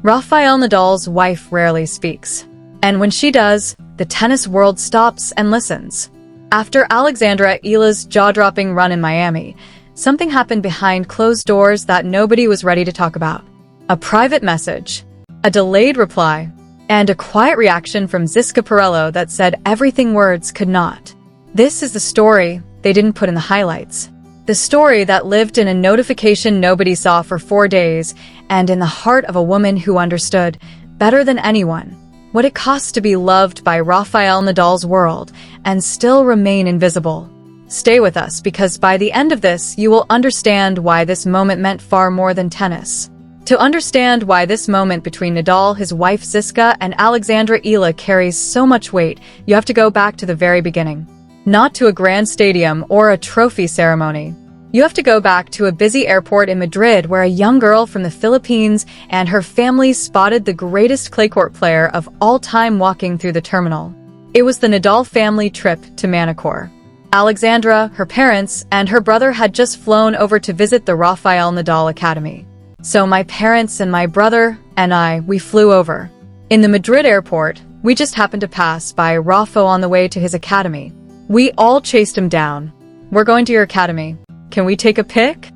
Rafael Nadal's wife rarely speaks. And when she does, the tennis world stops and listens. After Eala's jaw-dropping run in Miami, something happened behind closed doors that nobody was ready to talk about. A private message, a delayed reply, and a quiet reaction from Xisca Perello that said everything words could not. This is the story they didn't put in the highlights. The story that lived in a notification nobody saw for 4 days and in the heart of a woman who understood, better than anyone, what it costs to be loved by Rafael Nadal's world and still remain invisible. Stay with us because by the end of this, you will understand why this moment meant far more than tennis. To understand why this moment between Nadal, his wife Xisca, and Alexandra Eala carries so much weight, you have to go back to the very beginning. Not to a grand stadium or a trophy ceremony. You have to go back to a busy airport in Madrid where a young girl from the Philippines and her family spotted the greatest clay court player of all time walking through the terminal. It was the Nadal family trip to Manacor. Alexandra, her parents, and her brother had just flown over to visit the Rafael Nadal Academy. So my parents and my brother and we flew over. In the Madrid airport, we just happened to pass by Rafa on the way to his academy. We all chased him down. "We're going to your academy. Can we take a pic?"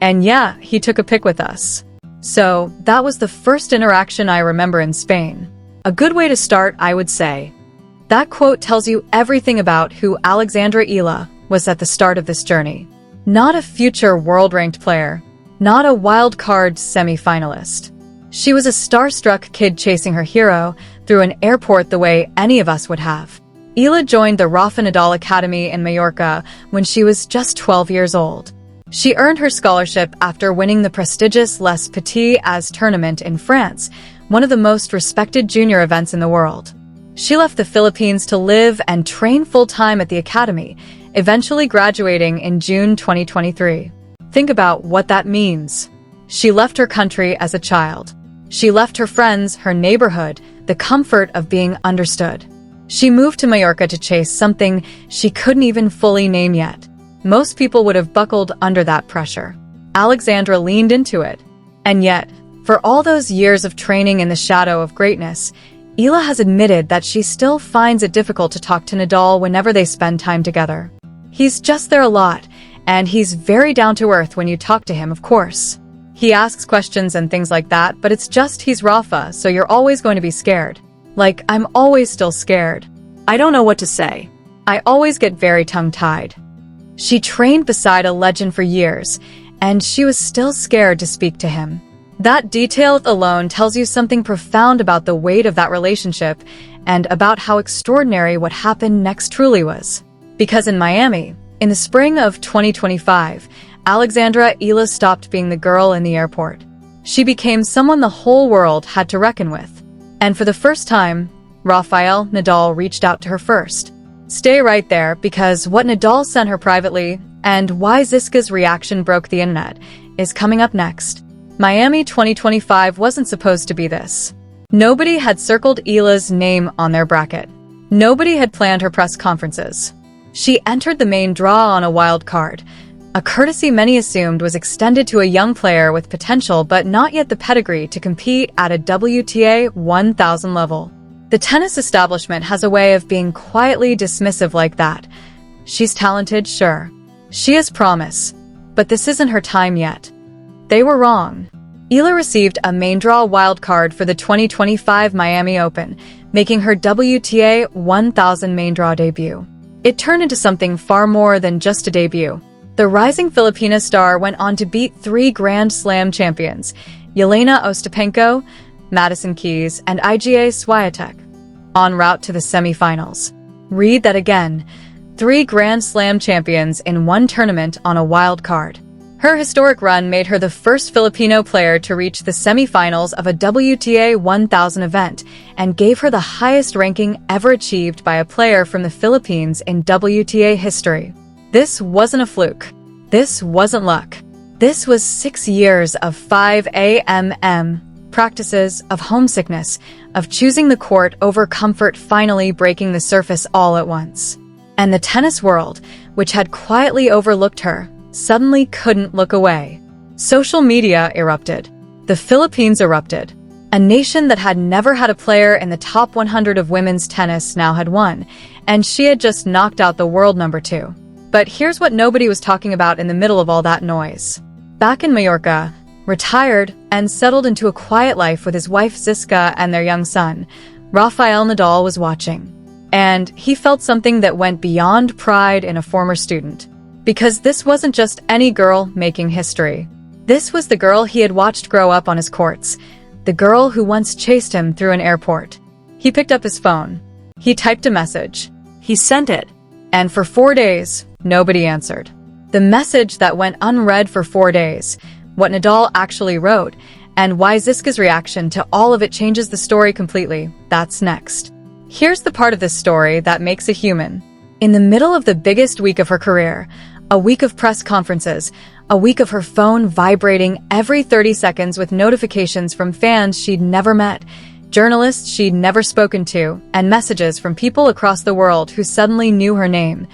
And yeah, he took a pic with us. So that was the first interaction I remember in Spain. A good way to start, I would say. That quote tells you everything about who Alexandra Eala was at the start of this journey. Not a future world-ranked player, not a wild-card semi-finalist. She was a starstruck kid chasing her hero through an airport the way any of us would have. Eala joined the Rafa Nadal Academy in Mallorca when she was just 12 years old. She earned her scholarship after winning the prestigious Les Petits tournament in France, one of the most respected junior events in the world. She left the Philippines to live and train full-time at the academy, eventually graduating in June 2023. Think about what that means. She left her country as a child. She left her friends, her neighborhood, the comfort of being understood. She moved to Mallorca to chase something she couldn't even fully name yet. Most people would have buckled under that pressure. Alexandra leaned into it. And yet, for all those years of training in the shadow of greatness, Eala has admitted that she still finds it difficult to talk to Nadal whenever they spend time together. He's just there a lot, and he's very down-to-earth when you talk to him, of course. He asks questions and things like that, but it's just he's Rafa, so you're always going to be scared. Like, I'm always still scared. I don't know what to say. I always get very tongue-tied. She trained beside a legend for years, and she was still scared to speak to him. That detail alone tells you something profound about the weight of that relationship and about how extraordinary what happened next truly was. Because in Miami, in the spring of 2025, Alexandra Eala stopped being the girl in the airport. She became someone the whole world had to reckon with. And for the first time, Rafael Nadal reached out to her first. Stay right there, because what Nadal sent her privately and why Xisca's reaction broke the internet is coming up next. Miami 2025 wasn't supposed to be this. Nobody had circled Eala's name on their bracket. Nobody had planned her press conferences. She entered the main draw on a wild card, a courtesy many assumed was extended to a young player with potential but not yet the pedigree to compete at a WTA 1000 level. The tennis establishment has a way of being quietly dismissive like that. She's talented, sure. She has promise, but this isn't her time yet. They were wrong. Eala received a main draw wildcard for the 2025 Miami Open, making her WTA 1000 main draw debut. It turned into something far more than just a debut. The rising Filipina star went on to beat 3 Grand Slam champions, Jelena Ostapenko, Madison Keys, and Iga Swiatek, en route to the semifinals. Read that again. 3 Grand Slam champions in one tournament on a wild card. Her historic run made her the first Filipino player to reach the semifinals of a WTA 1000 event and gave her the highest ranking ever achieved by a player from the Philippines in WTA history. This wasn't a fluke. This wasn't luck. This was 6 years of 5 a.m. practices, of homesickness, of choosing the court over comfort, finally breaking the surface all at once. And the tennis world, which had quietly overlooked her, suddenly couldn't look away. Social media erupted. The Philippines erupted. A nation that had never had a player in the top 100 of women's tennis now had won, and she had just knocked out the world number 2. But here's what nobody was talking about in the middle of all that noise. Back in Mallorca, retired and settled into a quiet life with his wife Xisca and their young son, Rafael Nadal was watching. And he felt something that went beyond pride in a former student. Because this wasn't just any girl making history. This was the girl he had watched grow up on his courts. The girl who once chased him through an airport. He picked up his phone. He typed a message. He sent it. And for 4 days, nobody answered. The message that went unread for 4 days, what Nadal actually wrote, and why Xisca's reaction to all of it changes the story completely, that's next. Here's the part of this story that makes a human. In the middle of the biggest week of her career, a week of press conferences, a week of her phone vibrating every 30 seconds with notifications from fans she'd never met, journalists she'd never spoken to, and messages from people across the world who suddenly knew her name,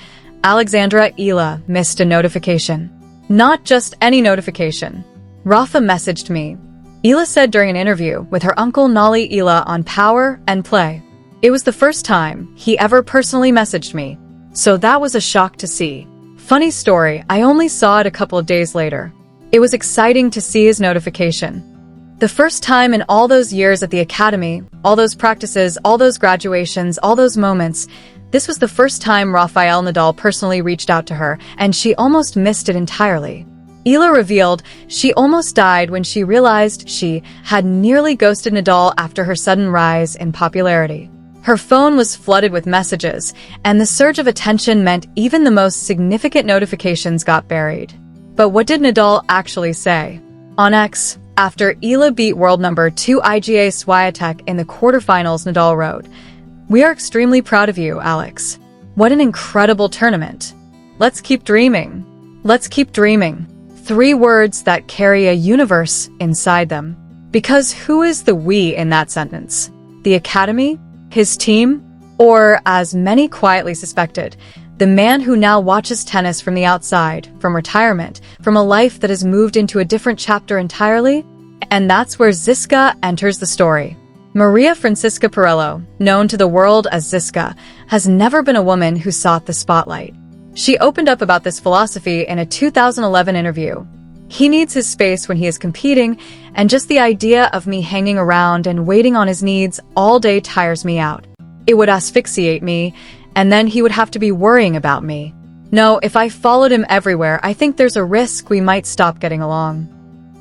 Alexandra Eala missed a notification. Not just any notification. Rafa messaged me. Eala said during an interview with her uncle Nolly Eala on Power and Play. It was the first time he ever personally messaged me, so that was a shock to see. Funny story, I only saw it a couple of days later. It was exciting to see his notification. The first time in all those years at the academy, all those practices, all those graduations, all those moments, this was the first time Rafael Nadal personally reached out to her, and she almost missed it entirely. Eala revealed she almost died when she realized she had nearly ghosted Nadal after her sudden rise in popularity. Her phone was flooded with messages, and the surge of attention meant even the most significant notifications got buried. But what did Nadal actually say? On X, after Eala beat world number 2 Iga Swiatek in the quarterfinals, Nadal wrote, "We are extremely proud of you, Alex. What an incredible tournament. Let's keep dreaming. Let's keep dreaming." 3 words that carry a universe inside them. Because who is the we in that sentence? The academy? His team? Or, as many quietly suspected, the man who now watches tennis from the outside, from retirement, from a life that has moved into a different chapter entirely? And that's where Xisca enters the story. Maria Francisca Perello, known to the world as Xisca, has never been a woman who sought the spotlight. She opened up about this philosophy in a 2011 interview. He needs his space when he is competing, and just the idea of me hanging around and waiting on his needs all day tires me out. It would asphyxiate me, and then he would have to be worrying about me. No, if I followed him everywhere, I think there's a risk we might stop getting along.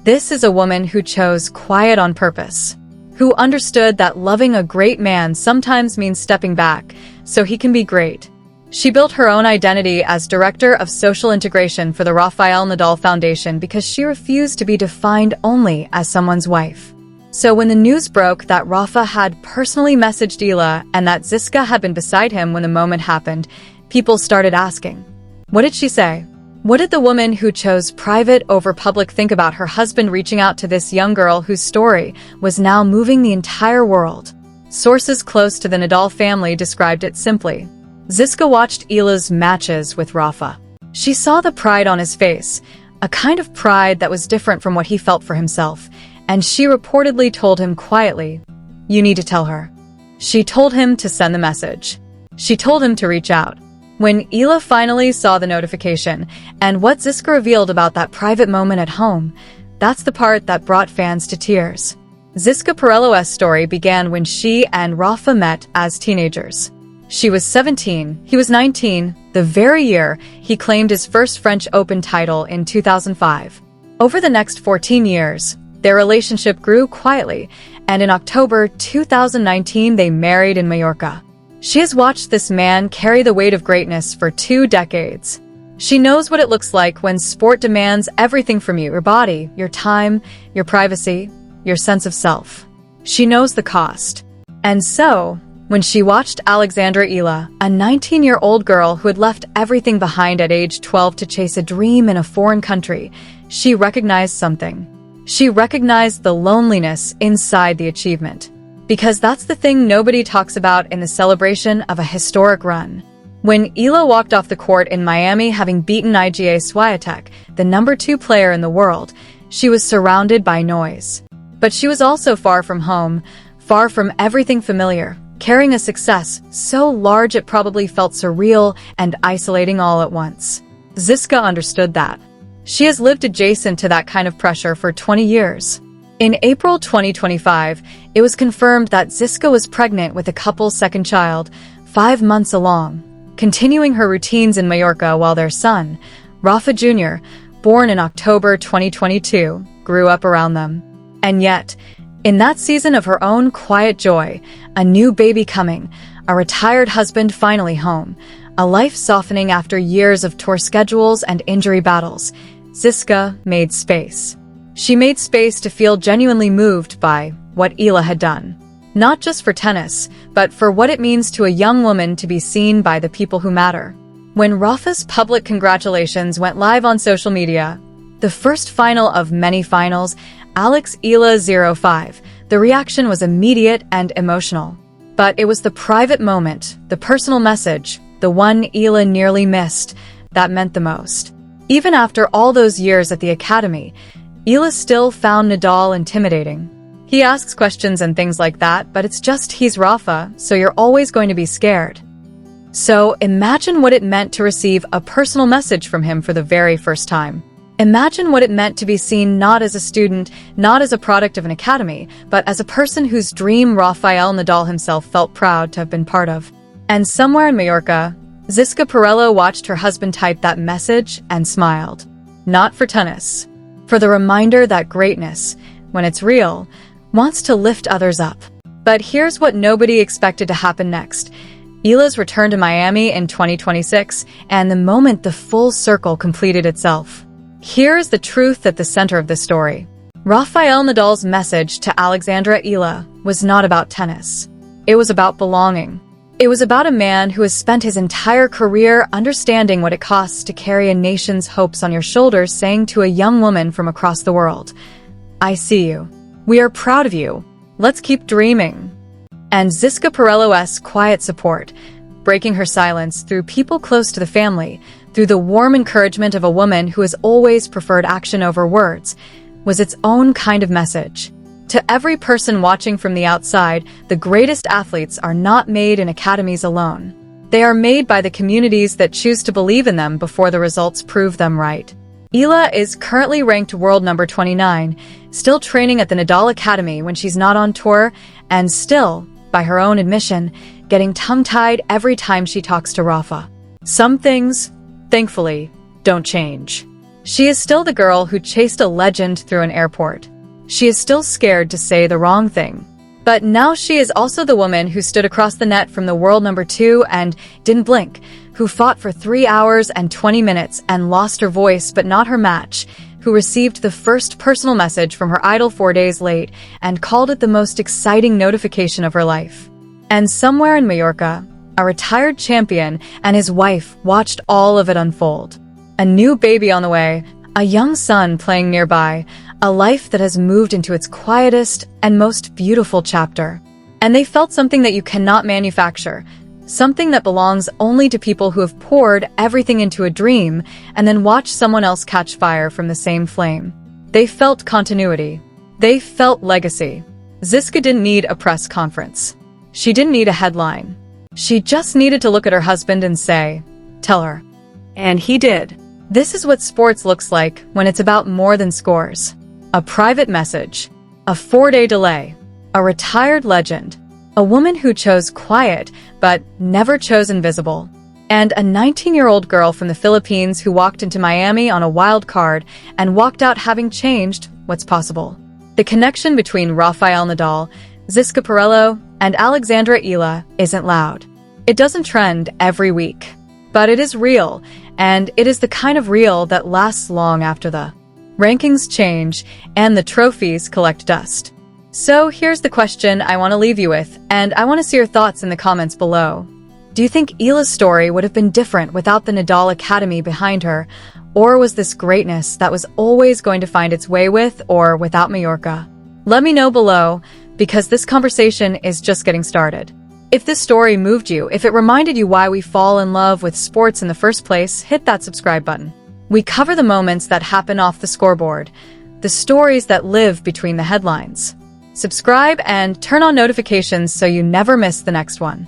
This is a woman who chose quiet on purpose, who understood that loving a great man sometimes means stepping back so he can be great. She built her own identity as Director of Social Integration for the Rafael Nadal Foundation because she refused to be defined only as someone's wife. So when the news broke that Rafa had personally messaged Eala and that Xisca had been beside him when the moment happened, people started asking, what did she say? What did the woman who chose private over public think about her husband reaching out to this young girl whose story was now moving the entire world? Sources close to the Nadal family described it simply. Xisca watched Eala's matches with Rafa. She saw the pride on his face, a kind of pride that was different from what he felt for himself, and she reportedly told him quietly, "You need to tell her." She told him to send the message. She told him to reach out. When Eala finally saw the notification, and what Xisca revealed about that private moment at home, that's the part that brought fans to tears. Xisca Perello's story began when she and Rafa met as teenagers. She was 17, he was 19, the very year he claimed his first French Open title in 2005. Over the next 14 years, their relationship grew quietly, and in October 2019 they married in Mallorca. She has watched this man carry the weight of greatness for 2 decades. She knows what it looks like when sport demands everything from you, your body, your time, your privacy, your sense of self. She knows the cost. And so, when she watched Alexandra Eala, a 19-year-old girl who had left everything behind at age 12 to chase a dream in a foreign country, she recognized something. She recognized the loneliness inside the achievement. Because that's the thing nobody talks about in the celebration of a historic run. When Eala walked off the court in Miami having beaten Iga Swiatek, the number 2 player in the world, she was surrounded by noise. But she was also far from home, far from everything familiar, carrying a success so large it probably felt surreal and isolating all at once. Xisca understood that. She has lived adjacent to that kind of pressure for 20 years. In April 2025, it was confirmed that Xisca was pregnant with the couple's second child, 5 months along, continuing her routines in Mallorca while their son, Rafa Jr., born in October 2022, grew up around them. And yet, in that season of her own quiet joy, a new baby coming, a retired husband finally home, a life softening after years of tour schedules and injury battles, Xisca made space. She made space to feel genuinely moved by what Eala had done. Not just for tennis, but for what it means to a young woman to be seen by the people who matter. When Rafa's public congratulations went live on social media, the first final of many finals, Eala 05, the reaction was immediate and emotional. But it was the private moment, the personal message, the one Eala nearly missed, that meant the most. Even after all those years at the academy, Eala still found Nadal intimidating. He asks questions and things like that, but it's just he's Rafa, so you're always going to be scared. So imagine what it meant to receive a personal message from him for the very first time. Imagine what it meant to be seen not as a student, not as a product of an academy, but as a person whose dream Rafael Nadal himself felt proud to have been part of. And somewhere in Mallorca, Xisca Perello watched her husband type that message and smiled. Not for tennis. For the reminder that greatness, when it's real, wants to lift others up. But here's what nobody expected to happen next. Eala's return to Miami in 2026, and the moment the full circle completed itself. Here's the truth at the center of the story. Rafael Nadal's message to Alexandra Eala was not about tennis. It was about belonging. It was about a man who has spent his entire career understanding what it costs to carry a nation's hopes on your shoulders, saying to a young woman from across the world, "I see you. We are proud of you. Let's keep dreaming." And Xisca Perello's quiet support, breaking her silence through people close to the family, through the warm encouragement of a woman who has always preferred action over words, was its own kind of message. To every person watching from the outside, the greatest athletes are not made in academies alone. They are made by the communities that choose to believe in them before the results prove them right. Eala is currently ranked world number 29, still training at the Nadal Academy when she's not on tour, and still, by her own admission, getting tongue-tied every time she talks to Rafa. Some things, thankfully, don't change. She is still the girl who chased a legend through an airport. She is still scared to say the wrong thing. But now she is also the woman who stood across the net from the world number 2 and didn't blink, who fought for 3 hours and 20 minutes and lost her voice but not her match, who received the first personal message from her idol 4 days late and called it the most exciting notification of her life. And somewhere in Mallorca, a retired champion and his wife watched all of it unfold. A new baby on the way, a young son playing nearby, a life that has moved into its quietest and most beautiful chapter. And they felt something that you cannot manufacture, something that belongs only to people who have poured everything into a dream and then watched someone else catch fire from the same flame. They felt continuity. They felt legacy. Xisca didn't need a press conference. She didn't need a headline. She just needed to look at her husband and say, "Tell her." And he did. This is what sports looks like when it's about more than scores. A private message, a 4-day delay, a retired legend, a woman who chose quiet but never chose invisible, and a 19-year-old girl from the Philippines who walked into Miami on a wild card and walked out having changed what's possible. The connection between Rafael Nadal, Xisca Perello, and Alexandra Eala isn't loud. It doesn't trend every week, but it is real, and it is the kind of real that lasts long after the rankings change and the trophies collect dust. So here's the question I want to leave you with, and I want to see your thoughts in the comments below. Do you think Eala's story would have been different without the Nadal Academy behind her, or was this greatness that was always going to find its way with or without Mallorca? Let me know below, because this conversation is just getting started. If this story moved you, if it reminded you why we fall in love with sports in the first place, hit that subscribe button. We cover the moments that happen off the scoreboard, the stories that live between the headlines. Subscribe and turn on notifications so you never miss the next one.